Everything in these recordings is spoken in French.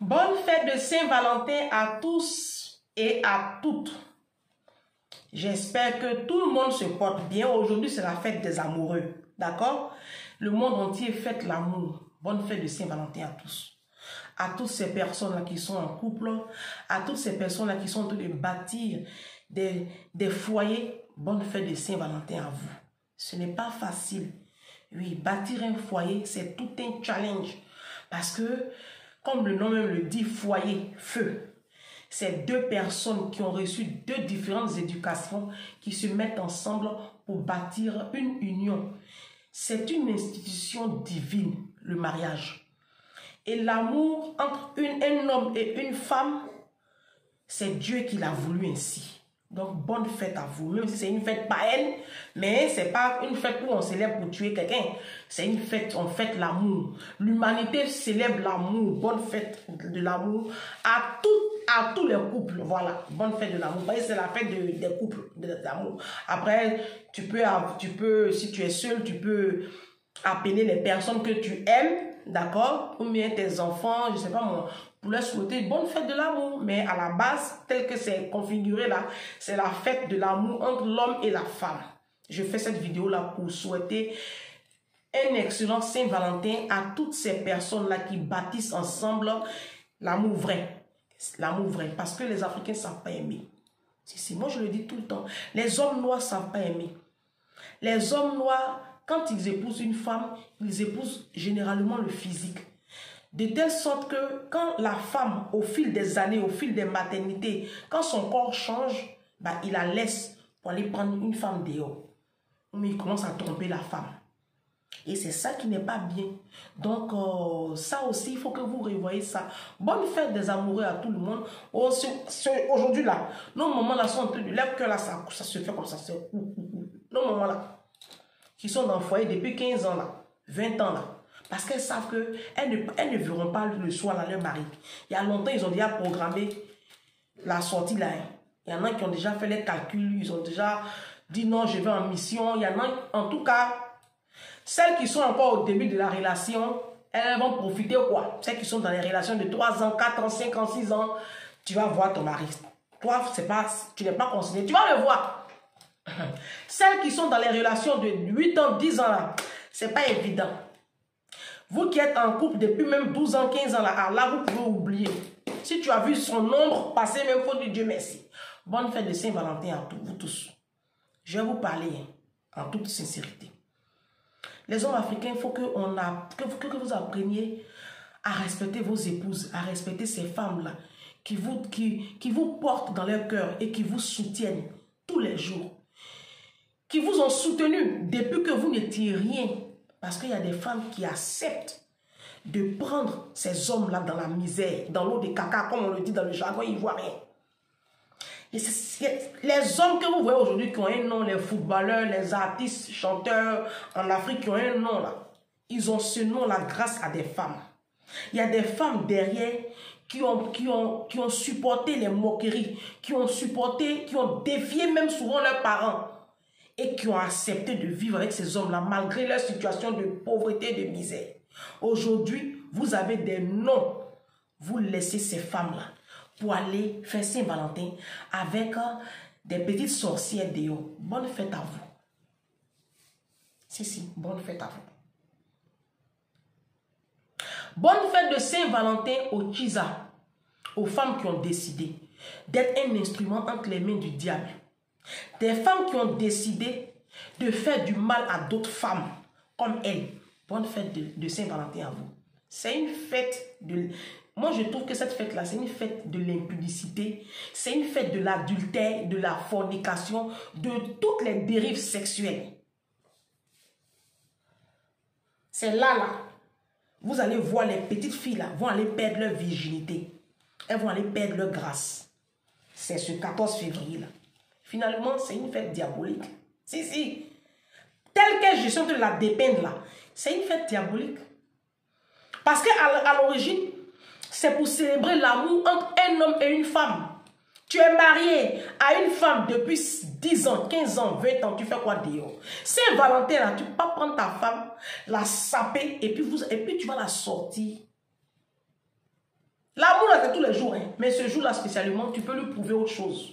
Bonne fête de Saint-Valentin à tous et à toutes. J'espère que tout le monde se porte bien. Aujourd'hui, c'est la fête des amoureux. D'accord? Le monde entier fête l'amour. Bonne fête de Saint-Valentin à tous. À toutes ces personnes-là qui sont en couple, à toutes ces personnes-là qui sont en train de bâtir des foyers, bonne fête de Saint-Valentin à vous. Ce n'est pas facile. Oui, bâtir un foyer, c'est tout un challenge. Parce que, comme le nom même le dit, foyer, feu. C'est deux personnes qui ont reçu deux différentes éducations qui se mettent ensemble pour bâtir une union. C'est une institution divine, le mariage. Et l'amour entre un homme et une femme, c'est Dieu qui l'a voulu ainsi. Donc, bonne fête à vous. Même si c'est une fête païenne, mais c'est pas une fête où on célèbre pour tuer quelqu'un. C'est une fête, on fête l'amour. L'humanité célèbre l'amour. Bonne fête de l'amour à tous les couples. Voilà, bonne fête de l'amour. C'est la fête des couples, d'amour. Après, tu peux, si tu es seul, tu peux appeler les personnes que tu aimes, d'accord? Ou bien tes enfants, je sais pas moi, pour leur souhaiter une bonne fête de l'amour. Mais à la base, tel que c'est configuré là, c'est la fête de l'amour entre l'homme et la femme. Je fais cette vidéo là pour souhaiter un excellent Saint-Valentin à toutes ces personnes-là qui bâtissent ensemble l'amour vrai. L'amour vrai. Parce que les Africains ne savent pas aimer. Si, moi je le dis tout le temps. Les hommes noirs ne savent pas aimer. Les hommes noirs, quand ils épousent une femme, ils épousent généralement le physique. De telle sorte que quand la femme, au fil des années, au fil des maternités, quand son corps change, bah, il la laisse pour aller prendre une femme dehors. Mais il commence à tromper la femme. Et c'est ça qui n'est pas bien. Donc, ça aussi, il faut que vous revoyez ça. Bonne fête des amoureux à tout le monde. Aujourd'hui, là, nos mamans là sont en train de lève que là, ça se fait comme ça. Nos mamans là, qui sont dans le foyer depuis 15 ans là, 20 ans là. Parce qu'elles savent qu'elles ne verront pas le soir là, leur mari. Il y a longtemps, ils ont déjà programmé la sortie là. Il y en a qui ont déjà fait les calculs, ils ont déjà dit non, je vais en mission. Il y en a, en tout cas, celles qui sont encore au début de la relation, elles vont profiter quoi? Celles qui sont dans les relations de 3 ans, 4 ans, 5 ans, 6 ans, tu vas voir ton mari. Toi, tu n'es pas considéré, tu vas le voir. Celles qui sont dans les relations de 8 ans, 10 ans là, c'est pas évident. Vous qui êtes en couple depuis même 12 ans, 15 ans là, vous pouvez oublier. Si tu as vu son nombre passer, même faut dire Dieu merci. Bonne fête de Saint-Valentin à vous tous. Je vais vous parler en toute sincérité. Les hommes africains, il faut que vous appreniez à respecter vos épouses, à respecter ces femmes-là qui vous portent dans leur cœur et qui vous soutiennent tous les jours. Qui vous ont soutenu depuis que vous n'étiez rien. Parce qu'il y a des femmes qui acceptent de prendre ces hommes-là dans la misère, dans l'eau de caca, comme on le dit dans le jargon ivoirien. Et les hommes que vous voyez aujourd'hui qui ont un nom, les footballeurs, les artistes, chanteurs en Afrique qui ont un nom là, ils ont ce nom-là grâce à des femmes. Il y a des femmes derrière qui ont supporté les moqueries, qui ont défié même souvent leurs parents et qui ont accepté de vivre avec ces hommes-là malgré leur situation de pauvreté et de misère. Aujourd'hui, vous avez des noms. Vous laissez ces femmes-là pour aller faire Saint-Valentin avec des petites sorcières de haut. Bonne fête à vous. Si, bonne fête à vous. Bonne fête de Saint-Valentin aux Tchisa, aux femmes qui ont décidé d'être un instrument entre les mains du diable. Des femmes qui ont décidé de faire du mal à d'autres femmes comme elles. Bonne fête de Saint-Valentin à vous. C'est une fête de... Moi, je trouve que cette fête-là, c'est une fête de l'impudicité. C'est une fête de l'adultère, de la fornication, de toutes les dérives sexuelles. C'est là. Vous allez voir les petites filles là, vont aller perdre leur virginité. Elles vont aller perdre leur grâce. C'est ce 14 février là. Finalement, c'est une fête diabolique. Si. Telle que je suis en train de la dépeindre là, c'est une fête diabolique. Parce qu'à l'origine, c'est pour célébrer l'amour entre un homme et une femme. Tu es marié à une femme depuis 10 ans, 15 ans, 20 ans, tu fais quoi dehors? Saint-Valentin là, tu peux pas prendre ta femme, la saper et puis tu vas la sortir. L'amour de tous les jours, hein. Mais ce jour-là spécialement, tu peux lui prouver autre chose.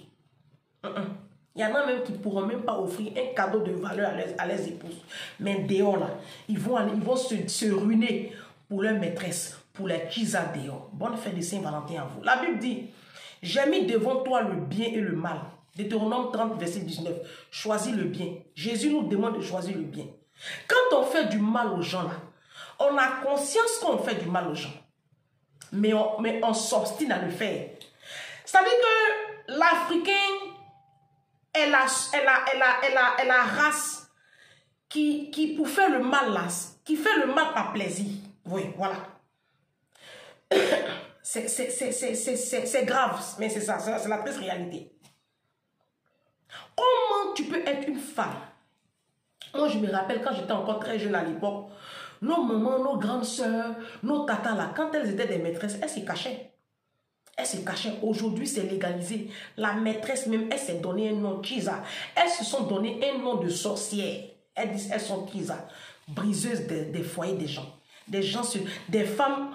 Il y en a même qui ne pourront même pas offrir un cadeau de valeur à leurs épouses. Mais dehors, là, ils vont se ruiner pour leur maîtresse, pour les kisa dehors. Bonne fête de Saint-Valentin à vous. La Bible dit, j'ai mis devant toi le bien et le mal. Deutéronome 30, verset 19. Choisis le bien. Jésus nous demande de choisir le bien. Quand on fait du mal aux gens, là, on a conscience qu'on fait du mal aux gens. Mais on s'obstine à le faire. C'est-à-dire que l'Africain est la race qui pour faire le mal là, qui fait le mal par plaisir. Oui, voilà. C'est grave, mais c'est ça, c'est la triste réalité. Comment tu peux être une femme? Moi, je me rappelle quand j'étais encore très jeune à l'époque, nos mamans, nos grandes sœurs, nos tatas là, quand elles étaient des maîtresses, elles se cachaient. Elles se cachaient. Aujourd'hui, c'est légalisé. La maîtresse même, elle s'est donné un nom, Kisa. Elles se sont donné un nom de sorcière. Elles disent, elles sont Kisa, briseuses des foyers des gens. Des femmes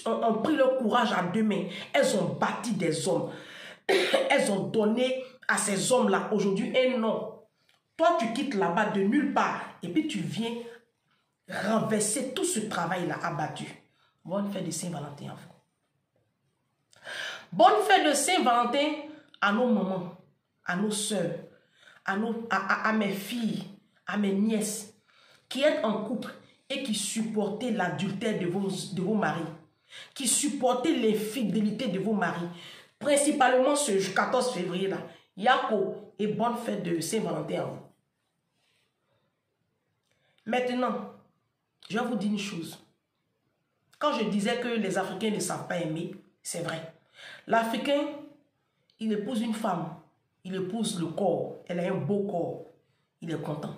ont pris leur courage à deux mains. Elles ont bâti des hommes. Elles ont donné à ces hommes-là aujourd'hui un nom. Toi, tu quittes là-bas de nulle part et puis tu viens renverser tout ce travail-là abattu. Bonne fête de Saint-Valentin à vous. Bonne fête de Saint-Valentin à nos mamans, à nos soeurs, à mes filles, à mes nièces qui êtes en couple et qui supportez l'adultère de vos maris, qui supportez l'infidélité de vos maris, principalement ce 14 février-là. Yako et bonne fête de Saint-Valentin à vous. Maintenant, je vais vous dire une chose. Quand je disais que les Africains ne savent pas aimer, c'est vrai. L'Africain, il épouse une femme, il épouse le corps, elle a un beau corps, il est content.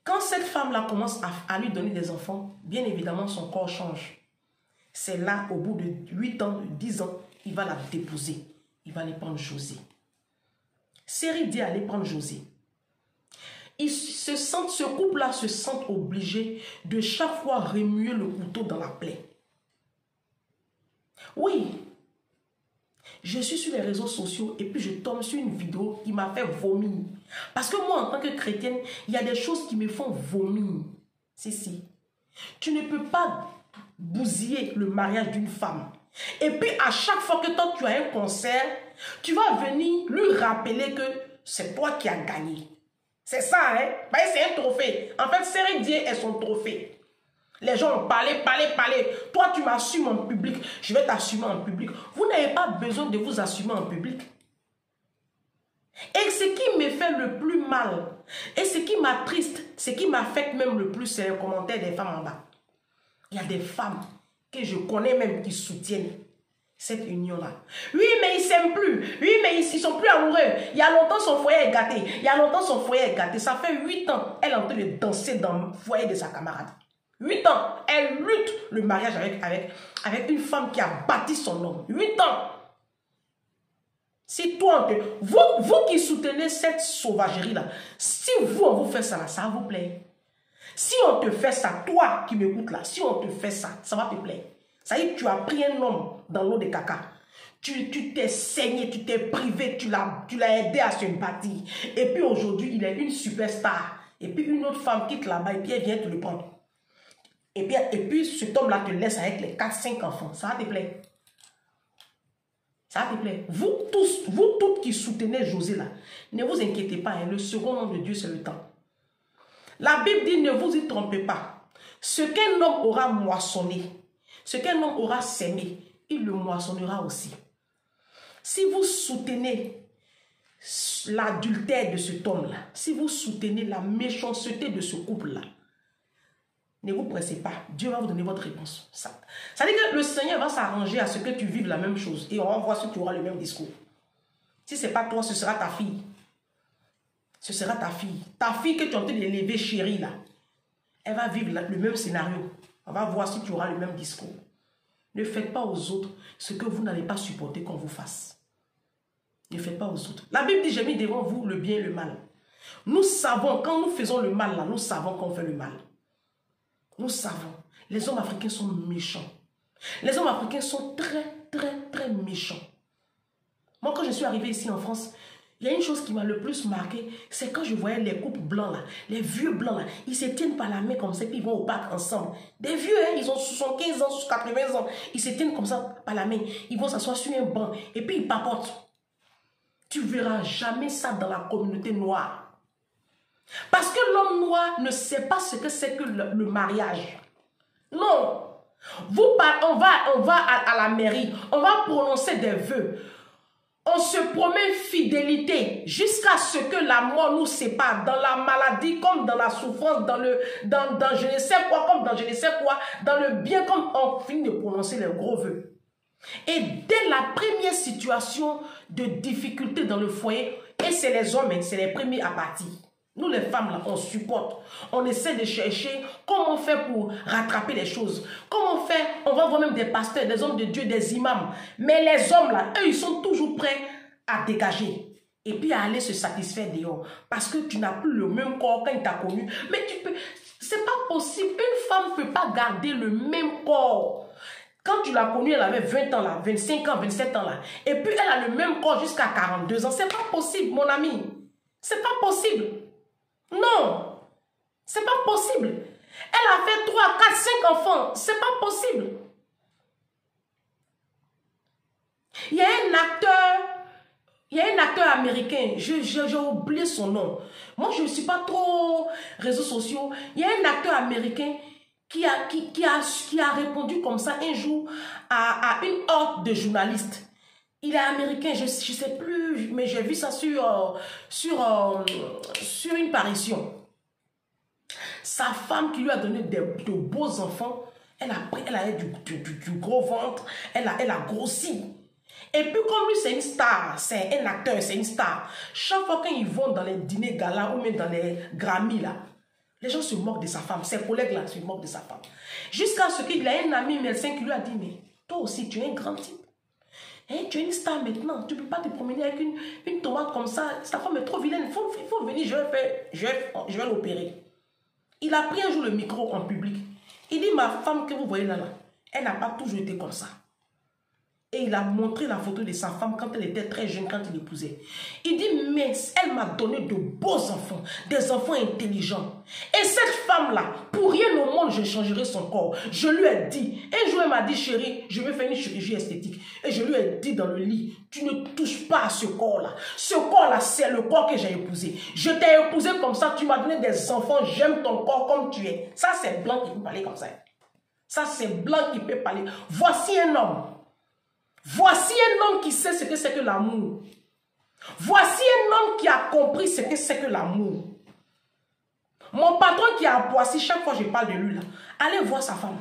Quand cette femme-là commence à lui donner des enfants, bien évidemment, son corps change. C'est là, au bout de 8 ans, 10 ans, il va la déposer. Il va aller prendre José. Série dit aller prendre José. Ce couple-là se sent obligé de chaque fois remuer le couteau dans la plaie. Oui, je suis sur les réseaux sociaux et puis je tombe sur une vidéo qui m'a fait vomir. Parce que moi, en tant que chrétienne, il y a des choses qui me font vomir. Si. Tu ne peux pas bousiller le mariage d'une femme. Et puis, à chaque fois que toi, tu as un concert, tu vas venir lui rappeler que c'est toi qui as gagné. C'est ça, hein? Ben, c'est un trophée. En fait, Série Dieu est son trophée. Les gens ont parlé. Toi, tu m'assumes en public. Je vais t'assumer en public. Vous n'avez pas besoin de vous assumer en public. Et ce qui me fait le plus mal, et ce qui m'attriste, ce qui m'affecte même le plus, c'est les commentaires des femmes en bas. Il y a des femmes que je connais même qui soutiennent cette union-là. Oui, mais ils ne s'aiment plus. Oui, mais ils ne sont plus amoureux. Il y a longtemps, son foyer est gâté. Ça fait 8 ans, elle est en train de danser dans le foyer de sa camarade. 8 ans, elle lutte le mariage avec une femme qui a bâti son homme. 8 ans. Si toi, vous qui soutenez cette sauvagerie-là, si vous, on vous fait ça, ça va vous plaire. Si on te fait ça, toi qui m'écoutes là, si on te fait ça, ça va te plaire. Ça y est, tu as pris un homme dans l'eau de caca. Tu t'es saigné, tu t'es privé, tu l'as aidé à se bâtir. Et puis aujourd'hui, il est une superstar. Et puis une autre femme quitte là-bas et puis elle vient te le prendre. Et puis cet homme-là te laisse avec les 4-5 enfants. Ça va te plaire. Ça va te plaire. Vous toutes qui soutenez José là, ne vous inquiétez pas. Hein, le second nom de Dieu, c'est le temps. La Bible dit, ne vous y trompez pas. Ce qu'un homme aura moissonné, ce qu'un homme aura sémé, il le moissonnera aussi. Si vous soutenez l'adultère de cet homme-là, si vous soutenez la méchanceté de ce couple-là, ne vous pressez pas. Dieu va vous donner votre réponse. Ça veut dire que le Seigneur va s'arranger à ce que tu vives la même chose. Et on va voir si tu auras le même discours. Si ce n'est pas toi, ce sera ta fille. Ce sera ta fille. Ta fille que tu es en train d'élever, chérie, là. Elle va vivre le même scénario. On va voir si tu auras le même discours. Ne faites pas aux autres ce que vous n'allez pas supporter qu'on vous fasse. Ne faites pas aux autres. La Bible dit, j'ai mis devant vous le bien et le mal. Nous savons, quand nous faisons le mal, là, nous savons qu'on fait le mal. Nous savons. Les hommes africains sont méchants. Les hommes africains sont très méchants. Moi, quand je suis arrivée ici en France, il y a une chose qui m'a le plus marqué, c'est quand je voyais les couples blancs là, les vieux blancs là, ils se tiennent par la main comme ça, puis ils vont au parc ensemble. Des vieux, hein, ils ont 75 ans, 80 ans, ils se tiennent comme ça par la main, ils vont s'asseoir sur un banc, et puis ils papotent. Tu verras jamais ça dans la communauté noire. Parce que l'homme noir ne sait pas ce que c'est que le mariage. Non. On va à la mairie, on va prononcer des vœux. On se promet fidélité jusqu'à ce que la mort nous sépare, dans la maladie comme dans la souffrance, dans je ne sais quoi comme dans je ne sais quoi, dans le bien comme on finit de prononcer les gros vœux. Et dès la première situation de difficulté dans le foyer, et c'est les hommes, c'est les premiers à partir. Nous les femmes là, on supporte, on essaie de chercher comment on fait pour rattraper les choses. Comment on fait, on va voir même des pasteurs, des hommes de Dieu, des imams. Mais les hommes là, eux, ils sont toujours prêts à dégager. Et puis à aller se satisfaire dehors. Parce que tu n'as plus le même corps quand il t'a connu. Mais tu peux, c'est pas possible. Une femme ne peut pas garder le même corps. Quand tu l'as connue, elle avait 20 ans là, 25 ans, 27 ans là. Et puis elle a le même corps jusqu'à 42 ans. C'est pas possible, mon ami. C'est pas possible. Non, c'est pas possible. Elle a fait 3, 4, 5 enfants. C'est pas possible. Il y a un acteur américain, j'ai oublié son nom. Moi, je ne suis pas trop réseaux sociaux. Il y a un acteur américain qui a répondu comme ça un jour à une horde de journalistes. Il est américain, je ne sais plus, mais j'ai vu ça sur une parution. Sa femme qui lui a donné de beaux enfants, elle a du gros ventre, elle a grossi. Et puis comme lui c'est une star, c'est un acteur, c'est une star. Chaque fois qu'ils vont dans les dîners galas ou même dans les Grammy là, les gens se moquent de sa femme, ses collègues là se moquent de sa femme. Jusqu'à ce qu'il a un ami médecin qui lui a dit, mais toi aussi tu es un grand type. Hey, tu es une star maintenant, tu ne peux pas te promener avec une tomate comme ça, sa femme est trop vilaine, il faut venir, je vais l'opérer. Il a pris un jour le micro en public, il dit, ma femme que vous voyez là, elle n'a pas toujours été comme ça. Et il a montré la photo de sa femme quand elle était très jeune, quand il l'épousait. Il dit, mais elle m'a donné de beaux enfants, des enfants intelligents. Et cette femme-là, pour rien au monde, je changerai son corps. Je lui ai dit, un jour elle m'a dit, chérie, je vais faire une chirurgie esthétique. Et je lui ai dit dans le lit, tu ne touches pas à ce corps-là. Ce corps-là, c'est le corps que j'ai épousé. Je t'ai épousé comme ça, tu m'as donné des enfants, j'aime ton corps comme tu es. Ça, c'est blanc qui peut parler comme ça. Ça, c'est blanc qui peut parler. Voici un homme. Voici un homme qui sait ce que c'est que l'amour. Voici un homme qui a compris ce que c'est que l'amour. Mon patron qui est à Poissy, chaque fois que je parle de lui, là, allez voir sa femme.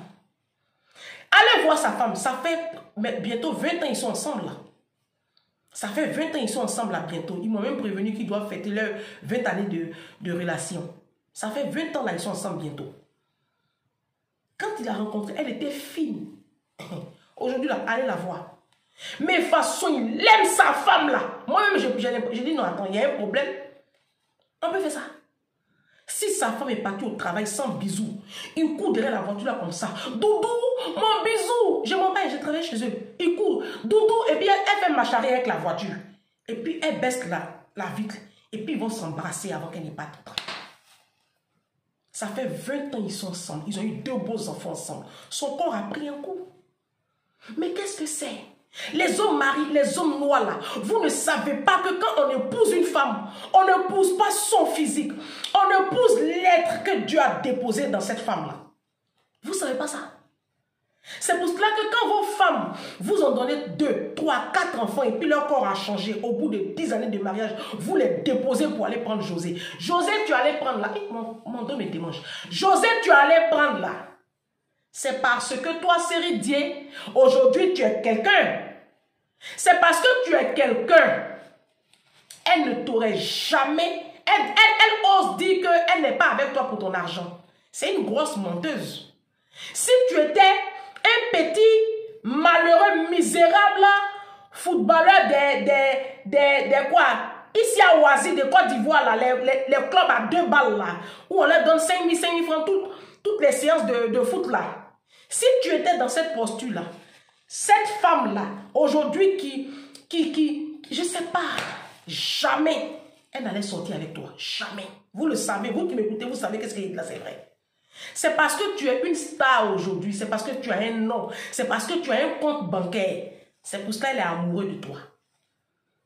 Allez voir sa femme. Ça fait bientôt 20 ans ils sont ensemble là. Ça fait 20 ans ils sont ensemble là bientôt. Ils m'ont même prévenu qu'ils doivent fêter leurs 20 années de relation. Ça fait 20 ans là ils sont ensemble bientôt. Quand il a rencontré, elle était fine. Aujourd'hui là, allez la voir. Mais de toute façon, il aime sa femme là. Moi-même, j'ai dit non, attends, il y a un problème. On peut faire ça. Si sa femme est partie au travail sans bisous, il court derrière la voiture là comme ça. Doudou, mon bisou. Je m'en vais, je travaille chez eux. Il court. Doudou, et puis elle fait marche arrière avec la voiture. Et puis elle baisse la vitre. Et puis ils vont s'embrasser avant qu'elle n'ait pas tout. Ça fait 20 ans ils sont ensemble. Ils ont eu 2 beaux enfants ensemble. Son corps a pris un coup. Mais qu'est-ce que c'est? Les hommes mariés, les hommes noirs là, vous ne savez pas que quand on épouse une femme, on n'épouse pas son physique, on épouse l'être que Dieu a déposé dans cette femme là. Vous ne savez pas ça? C'est pour cela que quand vos femmes vous ont donné 2, 3, 4 enfants et puis leur corps a changé au bout de 10 années de mariage, vous les déposez pour aller prendre José. José, tu allais prendre là. Mon dos me démange. José, tu allais prendre là. C'est parce que toi, Séridien, aujourd'hui, tu es quelqu'un. C'est parce que tu es quelqu'un. Elle ne t'aurait jamais... Elle ose dire qu'elle n'est pas avec toi pour ton argent. C'est une grosse menteuse. Si tu étais un petit, malheureux, misérable, footballeur des quoi? Ici à Oasis, de Côte d'Ivoire, là, les clubs à 2 balles, là, où on leur donne 5 000 francs, toutes les séances de foot, là. Si tu étais dans cette posture-là, Cette femme-là, aujourd'hui, je ne sais pas, jamais, elle n'allait sortir avec toi. Jamais. Vous le savez, vous qui m'écoutez, vous savez qu'est-ce qu'il dit là, c'est vrai. C'est parce que tu es une star aujourd'hui, c'est parce que tu as un nom, c'est parce que tu as un compte bancaire. C'est pour cela qu'elle est amoureuse de toi.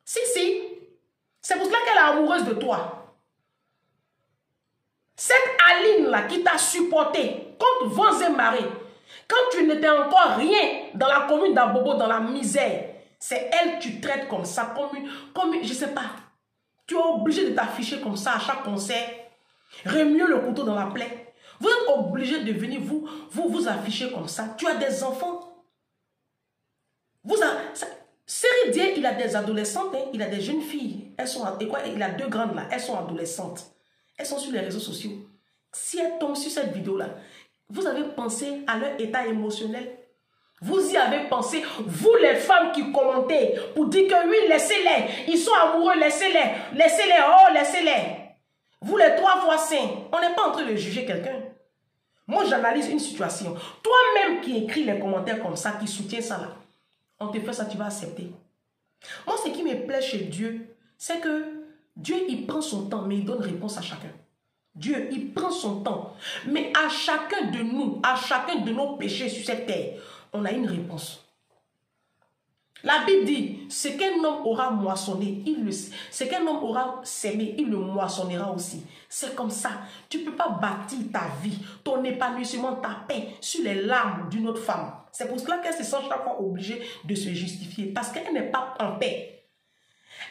Si, si. C'est pour cela qu'elle est amoureuse de toi. Cette Aline-là qui t'a supporté contre vents et marées, quand tu n'étais encore rien dans la commune d'Abobo, dans la misère, c'est elle que tu traites comme ça, comme je ne sais pas. Tu es obligé de t'afficher comme ça à chaque concert. Remuer le couteau dans la plaie. Vous êtes obligé de venir vous afficher comme ça. Tu as des enfants. Série D, il a des adolescentes, hein, il a des jeunes filles. Elles sont, et quoi, il a 2 grandes là, elles sont adolescentes. Elles sont sur les réseaux sociaux. Si elles tombent sur cette vidéo-là, vous avez pensé à leur état émotionnel? Vous y avez pensé, vous les femmes qui commentez pour dire que oui, laissez-les, ils sont amoureux, laissez-les, laissez-les, oh, laissez-les. Vous les 3 fois saints, on n'est pas en train de juger quelqu'un. Moi, j'analyse une situation. Toi-même qui écris les commentaires comme ça, qui soutient ça là, on te fait ça, tu vas accepter. Moi, ce qui me plaît chez Dieu, c'est que Dieu, il prend son temps, mais il donne réponse à chacun. Dieu, il prend son temps. Mais à chacun de nous, à chacun de nos péchés sur cette terre, on a une réponse. La Bible dit, ce qu'un homme aura moissonné, ce qu'un homme aura sémé, il le moissonnera aussi. C'est comme ça. Tu ne peux pas bâtir ta vie, ton épanouissement, ta paix sur les larmes d'une autre femme. C'est pour cela qu'elle se sent chaque fois obligée de se justifier. Parce qu'elle n'est pas en paix.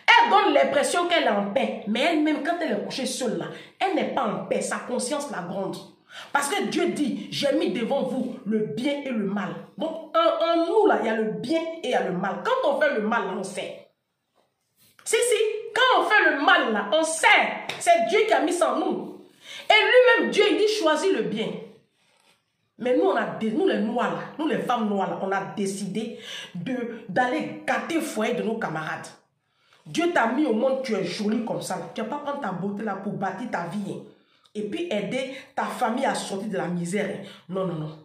Elle donne l'impression qu'elle est en paix. Mais elle-même, quand elle est couchée seule là, elle n'est pas en paix. Sa conscience la gronde. Parce que Dieu dit, j'ai mis devant vous le bien et le mal. Donc, en nous, là, il y a le bien et il y a le mal. Quand on fait le mal, là, on sait. Si, quand on fait le mal, là, on sait. C'est Dieu qui a mis ça en nous. Et lui-même, Dieu, il dit, choisis le bien. Mais nous, nous les noirs, là, nous les femmes noires, là, on a décidé d'aller gâter le foyer de nos camarades. Dieu t'a mis au monde, tu es jolie comme ça. Là. Tu ne vas pas prendre ta beauté là pour bâtir ta vie. Hein. Et puis aider ta famille à sortir de la misère. Hein. Non, non, non.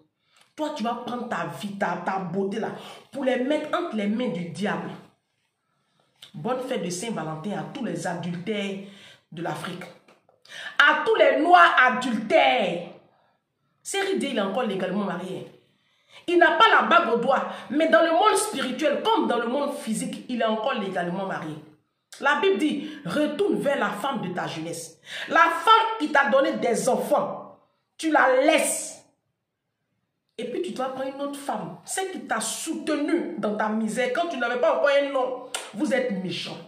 Toi, tu vas prendre ta vie, ta beauté là, pour les mettre entre les mains du diable. Bonne fête de Saint-Valentin à tous les adultères de l'Afrique. À tous les noirs adultères. Série D, il est encore légalement marié. Il n'a pas la bague au doigt, mais dans le monde spirituel, comme dans le monde physique, il est encore légalement marié. La Bible dit, retourne vers la femme de ta jeunesse. La femme qui t'a donné des enfants, tu la laisses. Et puis tu dois prendre une autre femme, celle qui t'a soutenu dans ta misère, quand tu n'avais pas encore un nom. Vous êtes méchants.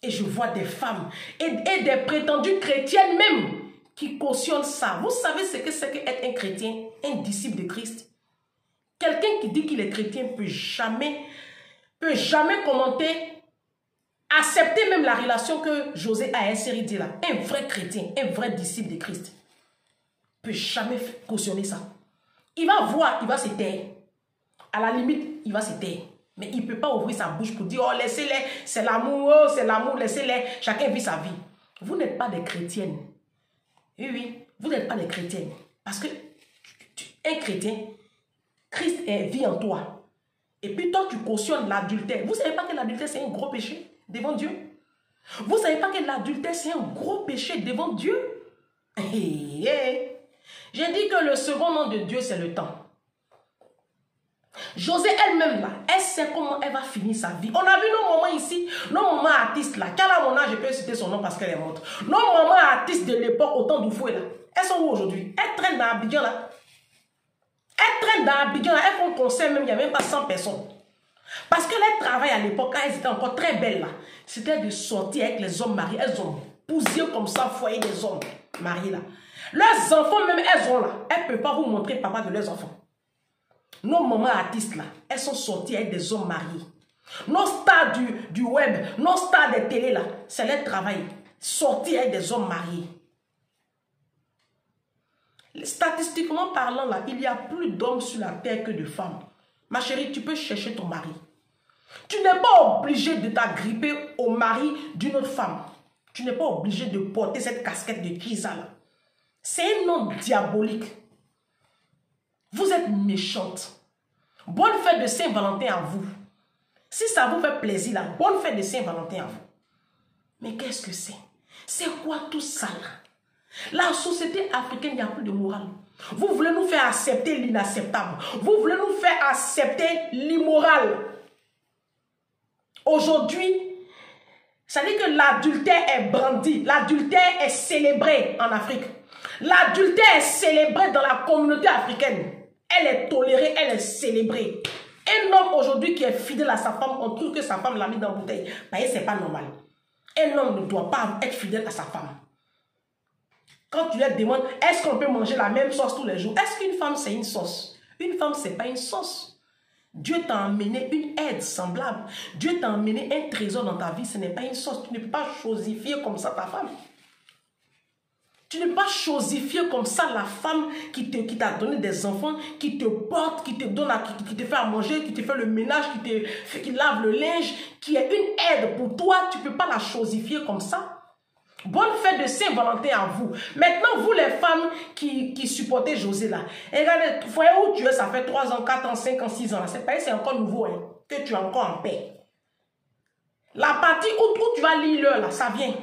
Et je vois des femmes et des prétendues chrétiennes même qui cautionnent ça. Vous savez ce que c'est qu'être un chrétien, un disciple de Christ? Quelqu'un qui dit qu'il est chrétien peut jamais commenter, accepter même la relation que José a insérée là. Un vrai chrétien, un vrai disciple de Christ peut jamais cautionner ça. Il va voir, il va se taire. À la limite, il va se taire. Mais il ne peut pas ouvrir sa bouche pour dire, oh, laissez-les, c'est l'amour, laissez-les, chacun vit sa vie. Vous n'êtes pas des chrétiennes. Oui, oui, vous n'êtes pas des chrétiennes. Parce que un chrétien, Christ vit en toi. Et puis toi, tu cautionnes l'adultère. Vous ne savez pas que l'adultère, c'est un gros péché devant Dieu? Vous ne savez pas que l'adultère, c'est un gros péché devant Dieu? J'ai dit que le second nom de Dieu, c'est le temps. José elle-même, là, elle sait comment elle va finir sa vie. On a vu nos mamans ici, nos mamans artistes, là. Quelle à mon âge, je peux citer son nom parce qu'elle est morte. Nos mamans artistes de l'époque, au temps d'Oufoué, là. Elles sont où aujourd'hui? Elles traînent dans Abidjan, là. Elles traînent dans Abidjan, là. Elles font concert même, il n'y a même pas 100 personnes. Parce que leur travail à l'époque, quand elles étaient encore très belles, là, c'était de sortir avec les hommes mariés. Elles ont bousillé comme ça, foyer des hommes mariés, là. Leurs enfants, même, elles ont là. Elles ne peuvent pas vous montrer le papa de leurs enfants. Nos mamans artistes, là, elles sont sorties avec des hommes mariés. Nos stars du web, nos stars des télé, là, c'est leur travail. Sortir avec des hommes mariés. Statistiquement parlant, là, il y a plus d'hommes sur la terre que de femmes. Ma chérie, tu peux chercher ton mari. Tu n'es pas obligé de t'agripper au mari d'une autre femme. Tu n'es pas obligé de porter cette casquette de Kisa, là. C'est un nom diabolique. Vous êtes méchante. Bonne fête de Saint-Valentin à vous. Si ça vous fait plaisir, là, bonne fête de Saint-Valentin à vous. Mais qu'est-ce que c'est? C'est quoi tout ça là? La société africaine, il n'y a plus de morale. Vous voulez nous faire accepter l'inacceptable. Vous voulez nous faire accepter l'immoral. Aujourd'hui, ça dit que l'adultère est brandi. L'adultère est célébré en Afrique. L'adultère est célébré dans la communauté africaine. Elle est tolérée, elle est célébrée. Un homme aujourd'hui qui est fidèle à sa femme, on trouve que sa femme l'a mis dans la bouteille. Ce n'est pas normal. Un homme ne doit pas être fidèle à sa femme. Quand tu lui demandes, est-ce qu'on peut manger la même sauce tous les jours? Est-ce qu'une femme, c'est une sauce? Une femme, ce n'est pas une sauce. Dieu t'a emmené une aide semblable. Dieu t'a emmené un trésor dans ta vie. Ce n'est pas une sauce. Tu ne peux pas chosifier comme ça ta femme. Tu ne peux pas chosifier comme ça la femme qui t'a donné des enfants, qui te porte, qui te donne, qui te fait à manger, qui te fait le ménage, qui lave le linge, qui est une aide pour toi. Tu ne peux pas la chosifier comme ça. Bonne fête de Saint-Valentin à vous. Maintenant, vous les femmes qui supportez José là, regardez, vous voyez où tu es, ça fait 3 ans, 4 ans, 5 ans, 6 ans. C'est encore nouveau, hein, que tu es encore en paix. La partie où tu vas lire l'heure là, ça vient.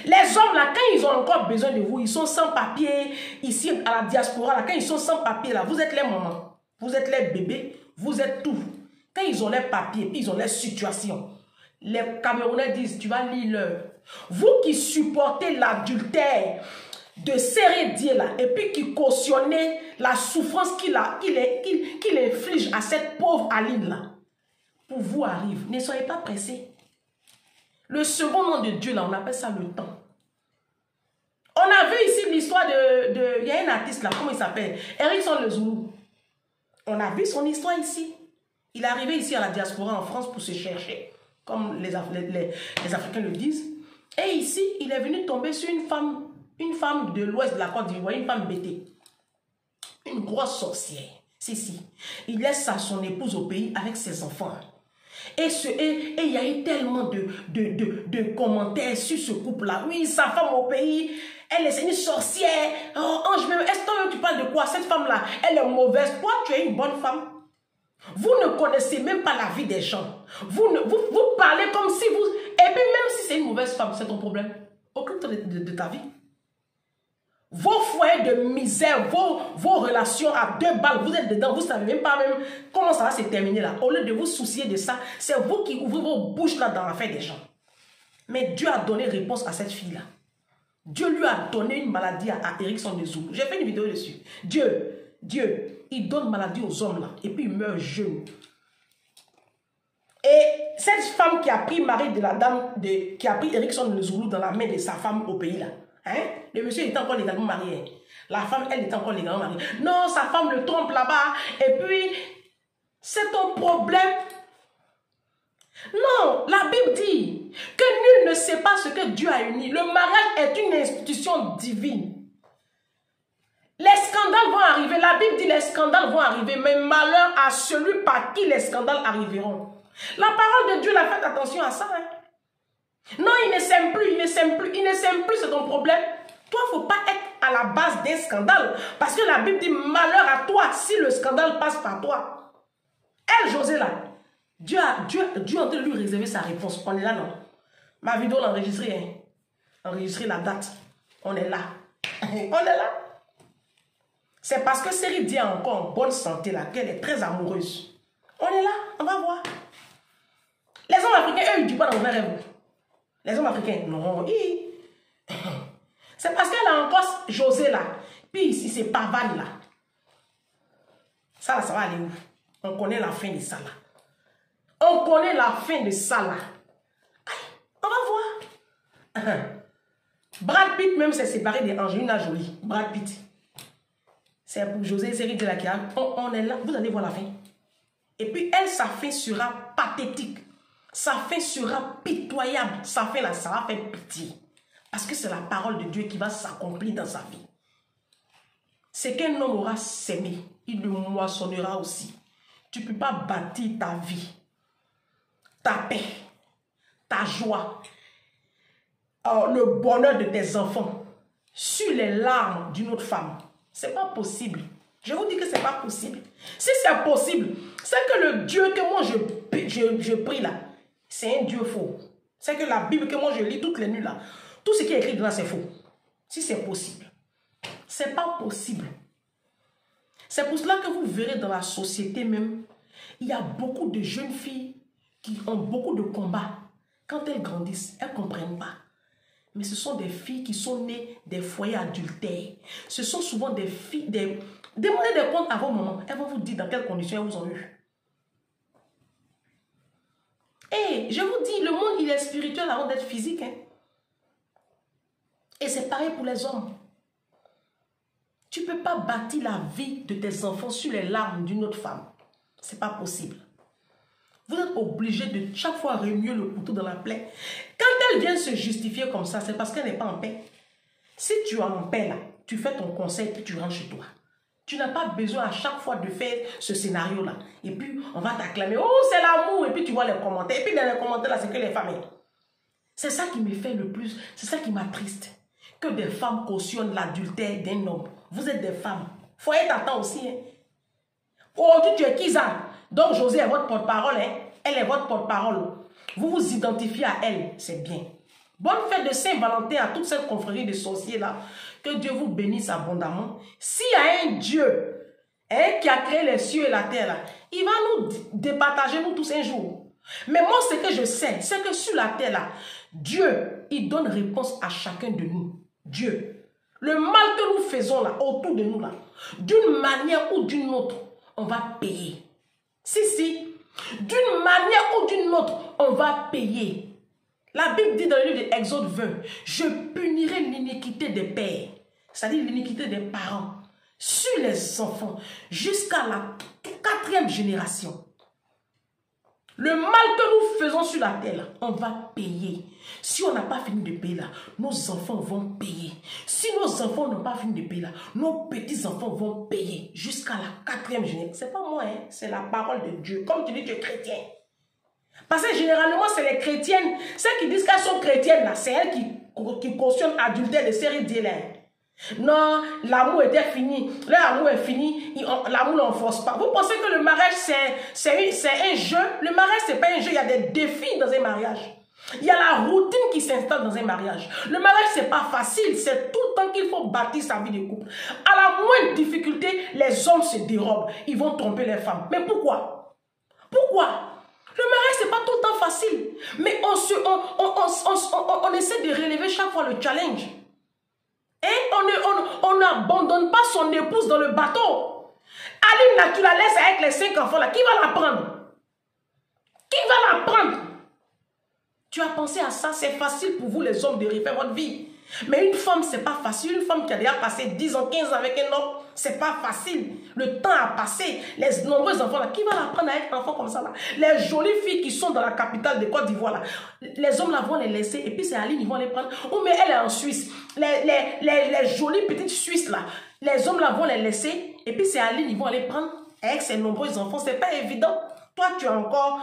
Les hommes là, quand ils ont encore besoin de vous, ils sont sans papier, ici à la diaspora là, quand ils sont sans papier là, vous êtes les mamans, vous êtes les bébés, vous êtes tout. Quand ils ont les papiers, puis ils ont les situations, les Camerounais disent, tu vas lire l'heure. Vous qui supportez l'adultère de Sérédier là, et puis qui cautionnez la souffrance qu'il inflige à cette pauvre Aline là, pour vous arrive, ne soyez pas pressés. Le second nom de Dieu, là, on appelle ça le temps. On a vu ici l'histoire il y a un artiste là, comment il s'appelle? Erickson Le Zoulou. On a vu son histoire ici. Il est arrivé ici à la diaspora en France pour se chercher, comme les Africains le disent. Et ici, il est venu tomber sur une femme de l'ouest de la Côte d'Ivoire, une femme bêtée. Une grosse sorcière. Si. Il laisse son épouse au pays avec ses enfants. Et il y a eu tellement de commentaires sur ce couple-là. Oui, sa femme au pays, elle est une sorcière. Oh, Ange, est-ce que tu parles de quoi? Cette femme-là, elle est mauvaise. Toi, tu es une bonne femme. Vous ne connaissez même pas la vie des gens. Vous parlez comme si vous... Et puis même si c'est une mauvaise femme, c'est ton problème. Occupe-toi de ta vie. Vos foyers de misère, vos relations à 2 balles, vous êtes dedans, vous ne savez même pas comment ça va se terminer là. Au lieu de vous soucier de ça, c'est vous qui ouvrez vos bouches là dans l'affaire des gens. Mais Dieu a donné réponse à cette fille-là. Dieu lui a donné une maladie à Erickson Le Zoulou. J'ai fait une vidéo dessus. Dieu, il donne maladie aux hommes là, et puis il meurt jeune. Et cette femme qui a pris mari de la dame, qui a pris Erickson Le Zoulou dans la main de sa femme au pays là, hein? Le monsieur était encore légalement marié. La femme, elle était encore légalement mariée. Non, sa femme le trompe là-bas. Et puis, c'est ton problème. Non, la Bible dit que nul ne sait pas ce que Dieu a uni. Le mariage est une institution divine. Les scandales vont arriver. La Bible dit les scandales vont arriver. Mais malheur à celui par qui les scandales arriveront. La parole de Dieu, la faites attention à ça. Hein? Non, il ne s'aime plus, c'est ton problème. Toi, il ne faut pas être à la base d'un scandale. Parce que la Bible dit malheur à toi si le scandale passe par toi. Elle, José, là, Dieu est en train de lui réserver sa réponse. On est là, non? Ma vidéo, on l'a enregistrée. Hein? Enregistrer la date. On est là. On est là. C'est parce que Série dit encore en bonne santé, là, qu'elle est très amoureuse. On est là, on va voir. Les hommes africains, eux, ils ne disent pas dans le rêve. Les hommes africains, non. C'est parce qu'elle a encore José là. Puis ici, c'est Pavane là. Ça là, ça va aller où? On connaît la fin de ça là. On connaît la fin de ça là. Aïe, on va voir. Brad Pitt même s'est séparé d'Angelina Jolie. Brad Pitt. C'est pour José Série de la qui on est là. Vous allez voir la fin. Et puis elle, sa fin sera pathétique. Sa fin sera pitoyable. Sa fin là, ça va faire pitié. Parce que c'est la parole de Dieu qui va s'accomplir dans sa vie. C'est qu'un homme aura sémé, il le moissonnera aussi. Tu ne peux pas bâtir ta vie, ta paix, ta joie, le bonheur de tes enfants sur les larmes d'une autre femme. Ce n'est pas possible. Je vous dis que ce n'est pas possible. Si c'est possible, c'est que le Dieu que moi je prie là, c'est un Dieu faux. C'est que la Bible que moi je lis toutes les nuits là, tout ce qui est écrit dedans c'est faux. Si c'est possible. Ce n'est pas possible. C'est pour cela que vous verrez dans la société même, il y a beaucoup de jeunes filles qui ont beaucoup de combats. Quand elles grandissent, elles ne comprennent pas. Mais ce sont des filles qui sont nées des foyers adultères. Ce sont souvent des filles... Demandez des comptes à vos mamans. Elles vont vous dire dans quelles conditions elles vous ont eu. Et je vous dis, le monde, il est spirituel avant d'être physique. Hein? Et c'est pareil pour les hommes. Tu ne peux pas bâtir la vie de tes enfants sur les larmes d'une autre femme. Ce n'est pas possible. Vous êtes obligé de chaque fois remuer le couteau dans la plaie. Quand elle vient se justifier comme ça, c'est parce qu'elle n'est pas en paix. Si tu es en paix là, tu fais ton conseil et tu rentres chez toi. Tu n'as pas besoin à chaque fois de faire ce scénario-là. Et puis, on va t'acclamer. Oh, c'est l'amour. Et puis, tu vois les commentaires. Et puis, dans les commentaires, là, c'est que les femmes. C'est ça qui me fait le plus. C'est ça qui m'attriste. Que des femmes cautionnent l'adultère d'un homme. Vous êtes des femmes. Faut être attention aussi. Hein. Aujourd'hui, tu es qui ça? Donc, José est votre porte-parole. Hein? Elle est votre porte-parole. Vous vous identifiez à elle. C'est bien. Bonne fête de Saint-Valentin à toute cette confrérie de sorciers-là. Que Dieu vous bénisse abondamment. S'il y a un Dieu qui a créé les cieux et la terre, là, il va nous départager nous tous un jour. Mais moi, ce que je sais, c'est que sur la terre, là, Dieu, il donne réponse à chacun de nous. Dieu. Le mal que nous faisons là, autour de nous, là, d'une manière ou d'une autre, on va payer. Si. D'une manière ou d'une autre, on va payer. La Bible dit dans le livre de Exode 20, je punirai l'iniquité des pères, c'est-à-dire l'iniquité des parents, sur les enfants, jusqu'à la 4e génération. Le mal que nous faisons sur la terre, là, on va payer. Si on n'a pas fini de payer là, nos enfants vont payer. Si nos enfants n'ont pas fini de payer là, nos petits-enfants vont payer jusqu'à la 4e génération. Ce n'est pas moi, hein, c'est la parole de Dieu. Comme tu dis, tu es chrétien. Parce que généralement, c'est les chrétiennes, celles qui disent qu'elles sont chrétiennes, là, c'est elles qui cautionnent adultère de série d'élèves. Non, l'amour était fini. L'amour est fini. L'amour n'enforce pas. Vous pensez que le mariage, c'est un jeu? Le mariage, ce n'est pas un jeu. Il y a des défis dans un mariage. Il y a la routine qui s'installe dans un mariage. Le mariage, ce n'est pas facile. C'est tout le temps qu'il faut bâtir sa vie de couple. À la moindre difficulté, les hommes se dérobent. Ils vont tromper les femmes. Mais pourquoi? Pourquoi? Le mariage, ce n'est pas tout le temps facile. Mais on essaie de relever chaque fois le challenge. Et on n'abandonne pas son épouse dans le bateau. Aline, là, tu la laisses avec les 5 enfants là. Qui va la prendre? Qui va la prendre? Tu as pensé à ça? C'est facile pour vous les hommes de refaire votre vie. Mais une femme, c'est pas facile. Une femme qui a déjà passé 10 ans, 15 ans avec un homme, c'est pas facile. Le temps a passé. Les nombreux enfants là, qui va la prendre avec un enfant comme ça là? Les jolies filles qui sont dans la capitale de Côte d'Ivoire là, les hommes là vont les laisser et puis c'est Aline, ils vont les prendre. Ou mais elle est en Suisse. Les jolies petites Suisses là, les hommes là vont les laisser et puis c'est Aline, ils vont les prendre avec ses nombreux enfants. C'est pas évident. Toi, tu as encore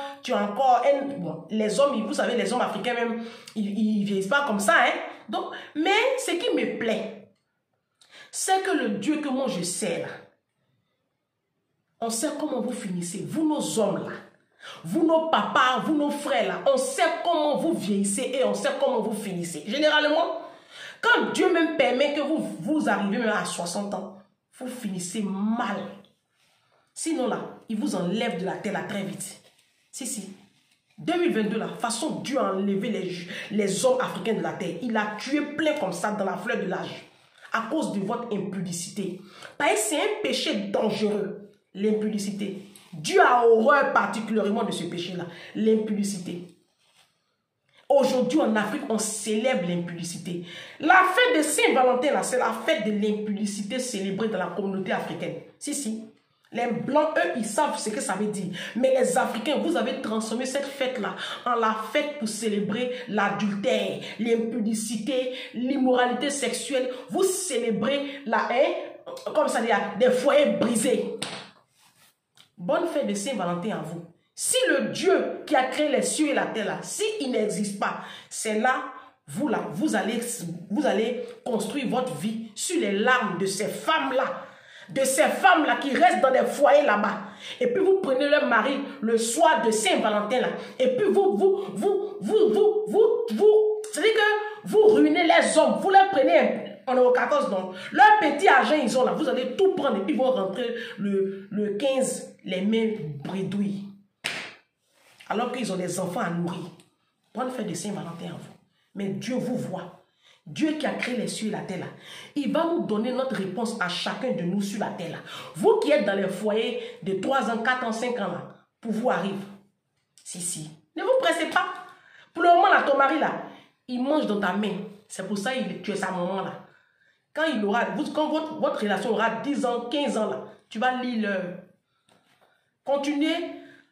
bon, les hommes, vous savez, les hommes africains même, ils vieillissent pas comme ça, hein. Donc, mais ce qui me plaît, c'est que le Dieu que moi je sais là, on sait comment vous finissez, vous nos hommes là, vous nos papas, vous nos frères là, on sait comment vous vieillissez et on sait comment vous finissez. Généralement, quand Dieu même permet que vous arrivez même à 60 ans, vous finissez mal. Sinon là, il vous enlève de la terre là très vite. Si. 2022 là, façon Dieu a enlevé les hommes africains de la terre. Il a tué plein comme ça dans la fleur de l'âge. À cause de votre impudicité. Parce que c'est un péché dangereux, l'impudicité. Dieu a horreur particulièrement de ce péché-là, l'impudicité. Aujourd'hui en Afrique, on célèbre l'impudicité. La fête de Saint-Valentin là, c'est la fête de l'impudicité célébrée dans la communauté africaine. Si. Les Blancs, eux, ils savent ce que ça veut dire. Mais les Africains, vous avez transformé cette fête-là en la fête pour célébrer l'adultère, l'impudicité, l'immoralité sexuelle. Vous célébrez la haine, comme ça dit, des foyers brisés. Bonne fête de Saint-Valentin à vous. Si le Dieu qui a créé les cieux et la terre, là, s'il n'existe pas, c'est là, vous allez construire votre vie sur les larmes de ces femmes-là. de ces femmes-là qui restent dans des foyers là-bas. Et puis vous prenez leur mari le soir de Saint-Valentin là. Et puis c'est-à-dire que vous ruinez les hommes. Vous les prenez en euro 14 donc. Leur petit argent ils ont là. Vous allez tout prendre et puis ils vont rentrer le 15 les mains bredouilles. Alors qu'ils ont des enfants à nourrir. Bonne fête de Saint-Valentin à vous. Mais Dieu vous voit. Dieu qui a créé les cieux et la terre là, il va nous donner notre réponse à chacun de nous sur la terre là. Vous qui êtes dans les foyers de 3 ans, 4 ans, 5 ans là, pour vous arrive. Si. Ne vous pressez pas. Pour le moment là, ton mari là, il mange dans ta main. C'est pour ça qu'il tu es sa maman là. Quand il aura, quand votre relation aura 10 ans, 15 ans là, tu vas lire le... Continuez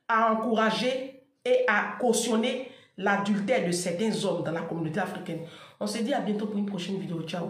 à encourager et à cautionner l'adultère de certains hommes dans la communauté africaine. On se dit à bientôt pour une prochaine vidéo. Ciao.